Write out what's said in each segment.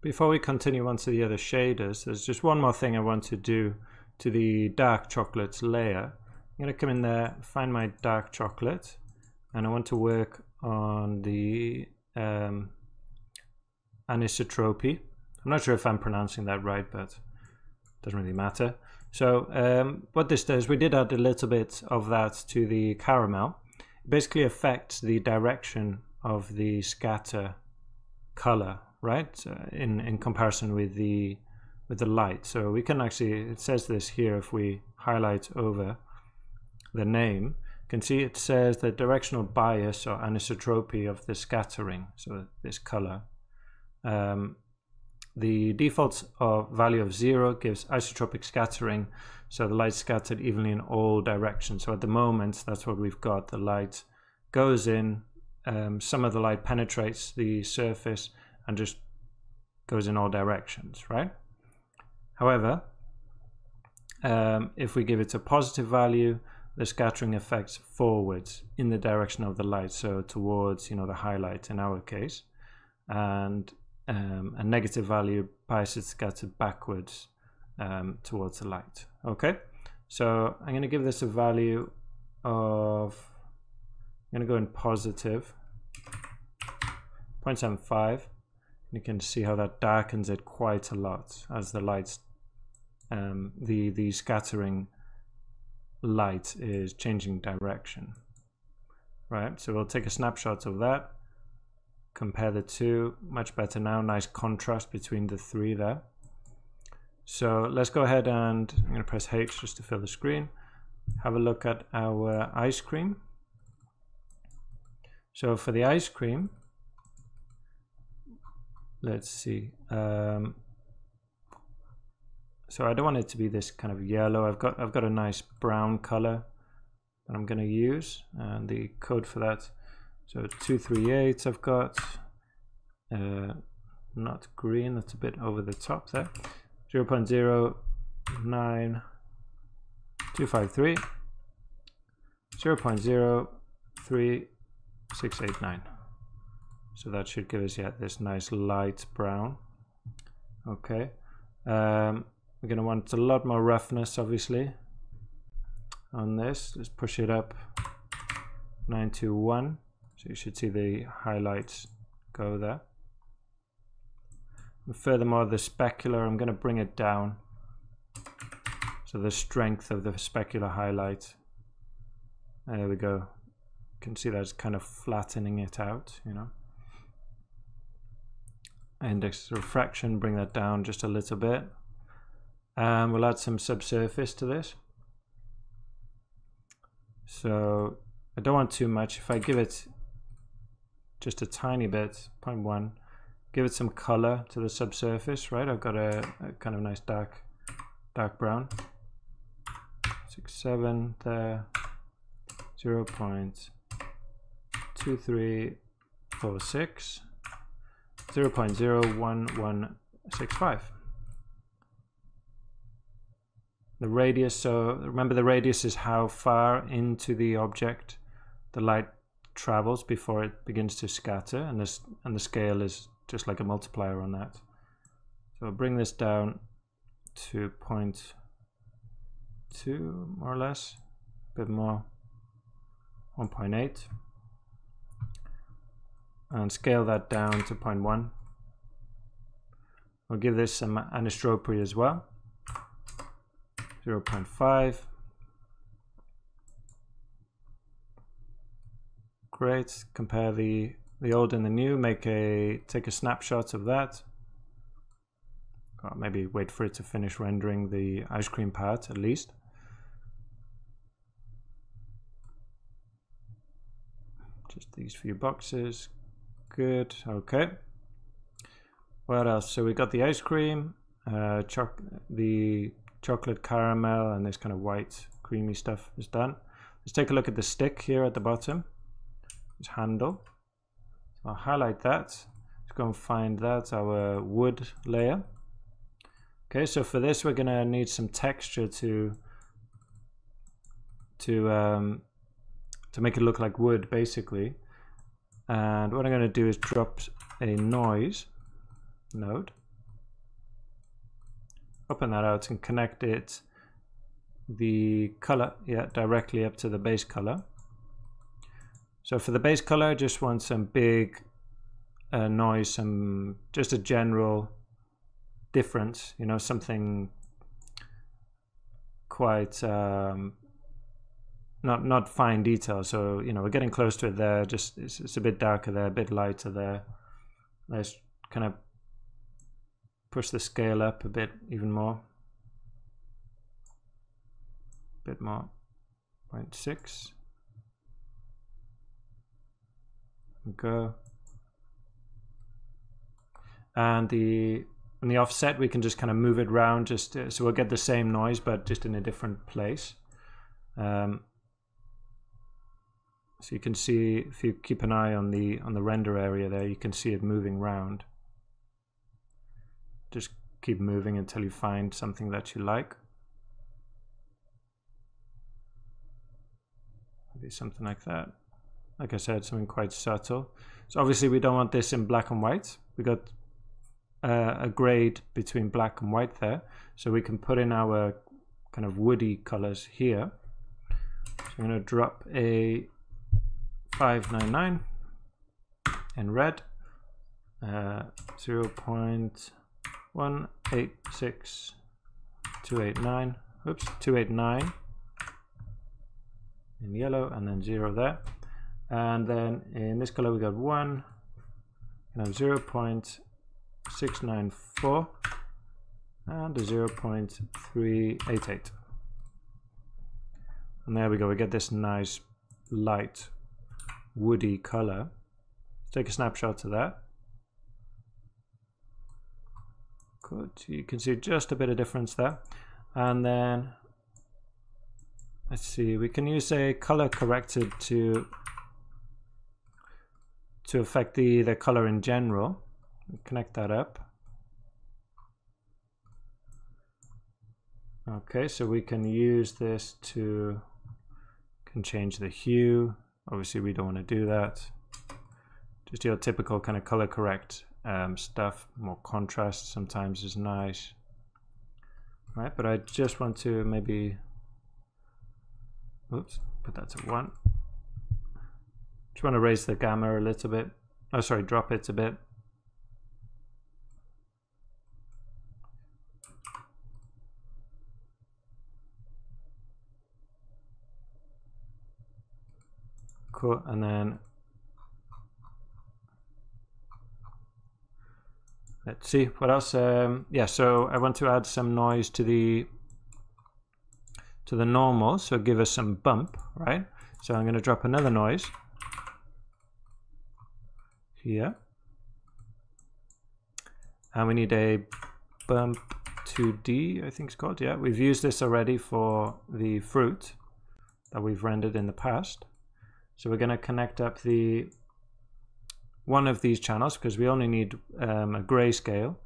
Before we continue on to the other shaders, there's just one more thing I want to do to the dark chocolate layer. I'm going to come in there, find my dark chocolate, and I want to work on the anisotropy. I'm not sure if I'm pronouncing that right, but it doesn't really matter. So what this does, we did add a little bit of that to the caramel. It basically affects the direction of the scatter color, right, in comparison with the light. So we can actually, it says this here, if we highlight over the name, you can see it says the directional bias or anisotropy of the scattering, so this color. The default value of 0 gives isotropic scattering, so the light scattered evenly in all directions. So at the moment, that's what we've got. The light goes in, some of the light penetrates the surface and just goes in all directions, right? However, if we give it a positive value, the scattering affects forwards in the direction of the light, so towards, the highlight in our case, and a negative value biases scattered backwards towards the light. Okay, so I'm going to give this a value of, I'm going to go in positive 0.75. You can see how that darkens it quite a lot as the lights, the scattering light is changing direction, right? So we'll take a snapshot of that, compare the two, much better now, nice contrast between the three there. So let's go ahead and I'm going to press H just to fill the screen, have a look at our ice cream. So for the ice cream, let's see, so I don't want it to be this kind of yellow. I've got a nice brown color that I'm going to use, and the code for that, so 238 I've got, not green, that's a bit over the top there, 0.09253, 0.03689. So that should give us, this nice light brown. Okay, we're going to want a lot more roughness, obviously, on this. Let's push it up 921. So you should see the highlights go there. And furthermore, the specular, I'm going to bring it down. So the strength of the specular highlight. There we go. You can see that's kind of flattening it out, Index refraction, bring that down just a little bit. And we'll add some subsurface to this. So I don't want too much. If I give it just a tiny bit, 0.1, give it some color to the subsurface, right? I've got a kind of nice dark brown. 6.7 there, 0.2346. 0.01165. The radius, so remember the radius is how far into the object the light travels before it begins to scatter, and the scale is just like a multiplier on that. So I'll bring this down to 0.2 more or less, a bit more, 1.8. And scale that down to 0.1. We'll give this some anisotropy as well, 0.5. Great. Compare the old and the new. Take a snapshot of that. Or maybe wait for it to finish rendering the ice cream part at least. Just these few boxes. Good. Okay. What else? So we got the ice cream, the chocolate caramel, and this kind of white creamy stuff is done. Let's take a look at the stick here at the bottom. This handle. So I'll highlight that. Let's go and find that, our wood layer. Okay, so for this we're gonna need some texture to make it look like wood, basically. And what I'm going to do is drop a noise node. open that out and connect it, the color, directly up to the base color. So for the base color, I just want some big noise, just a general difference, you know, something quite not fine detail. So, you know, we're getting close to it there. Just it's a bit darker there, a bit lighter there. Let's kind of push the scale up a bit, even more. A bit more. 0.6. Go. And the offset, we can just kind of move it around, just so we'll get the same noise, but just in a different place. So you can see, if you keep an eye on the render area there, you can see it moving around. Just keep moving until you find something that you like. Maybe something like that. Like I said, something quite subtle. So obviously we don't want this in black and white. We got a grade between black and white there, so we can put in our kind of woody colors here. So I'm going to drop a 599 in red, 0.186289, oops, 289 in yellow, and then 0 there. And then in this color we got 1, you know, 0.694 and a 0.388. And there we go, we get this nice light woody color. Let's take a snapshot of that. Good, you can see just a bit of difference there. And then let's see, we can use a color corrected to affect the color in general. Connect that up. Okay, so we can use this to change the hue. Obviously we don't want to do that. Just your typical kind of color correct stuff. More contrast sometimes is nice. Right, but I just want to maybe, oops, put that to 1. Just want to raise the gamma a little bit. Oh, sorry, drop it a bit. Cool, and then let's see what else. Yeah, so I want to add some noise to the normal, so give us some bump, right? So I'm going to drop another noise here, and we need a bump 2D, I think it's called. Yeah, we've used this already for the fruit that we've rendered in the past. So we're going to connect up one of these channels, because we only need a grayscale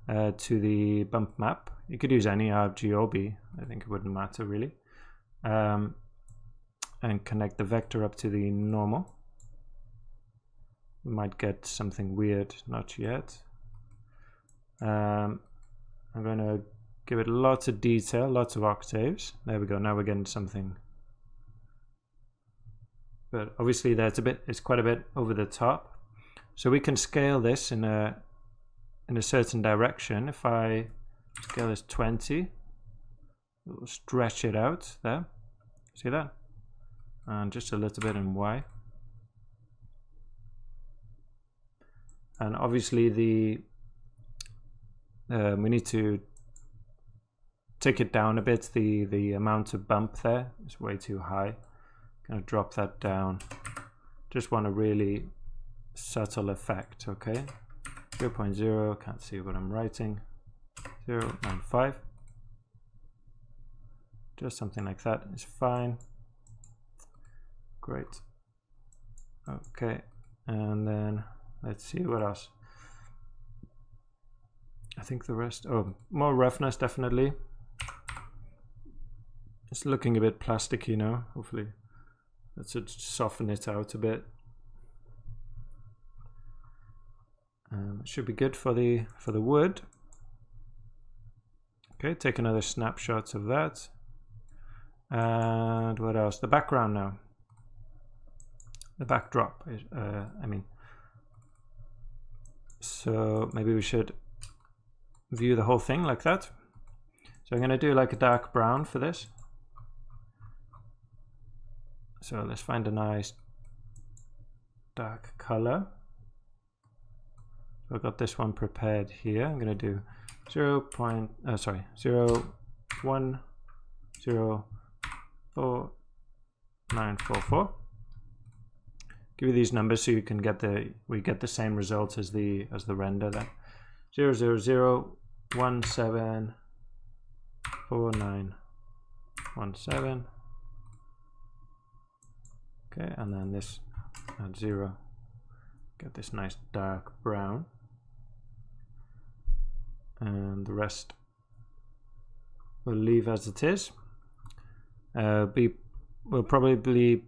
to the bump map. You could use any RG or B, I think it wouldn't matter really. And connect the vector up to the normal. We might get something weird, not yet. I'm going to give it lots of detail, lots of octaves. There we go, now we're getting something. But obviously that's it's quite a bit over the top. So we can scale this in a certain direction. If I scale this 20, we'll stretch it out there. See that? And just a little bit in Y. And obviously we need to take it down a bit. The amount of bump there is way too high. Gonna drop that down. Just want a really subtle effect, okay? 0.0, can't see what I'm writing. 0.95. Just something like that is fine. Great. Okay, and then let's see what else. I think the rest, oh, more roughness definitely. It's looking a bit plasticky now, hopefully. Let's soften it out a bit. It should be good for the wood. Okay, take another snapshot of that. And what else? The background now. The backdrop, I mean. So maybe we should view the whole thing like that. So I'm going to do like a dark brown for this. So let's find a nice dark color. So I've got this one prepared here. I'm going to do 0.0104,944. Give you these numbers so you can get we get the same results as the render then. 0.00174917. Okay, and then this at 0. Get this nice dark brown. And the rest we'll leave as it is. We will probably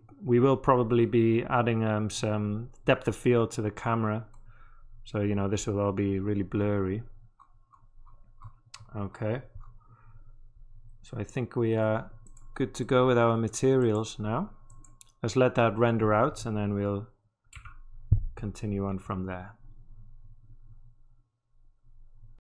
be adding some depth of field to the camera, so you know this will all be really blurry. Okay, so I think we are good to go with our materials now. Let's let that render out and then we'll continue on from there.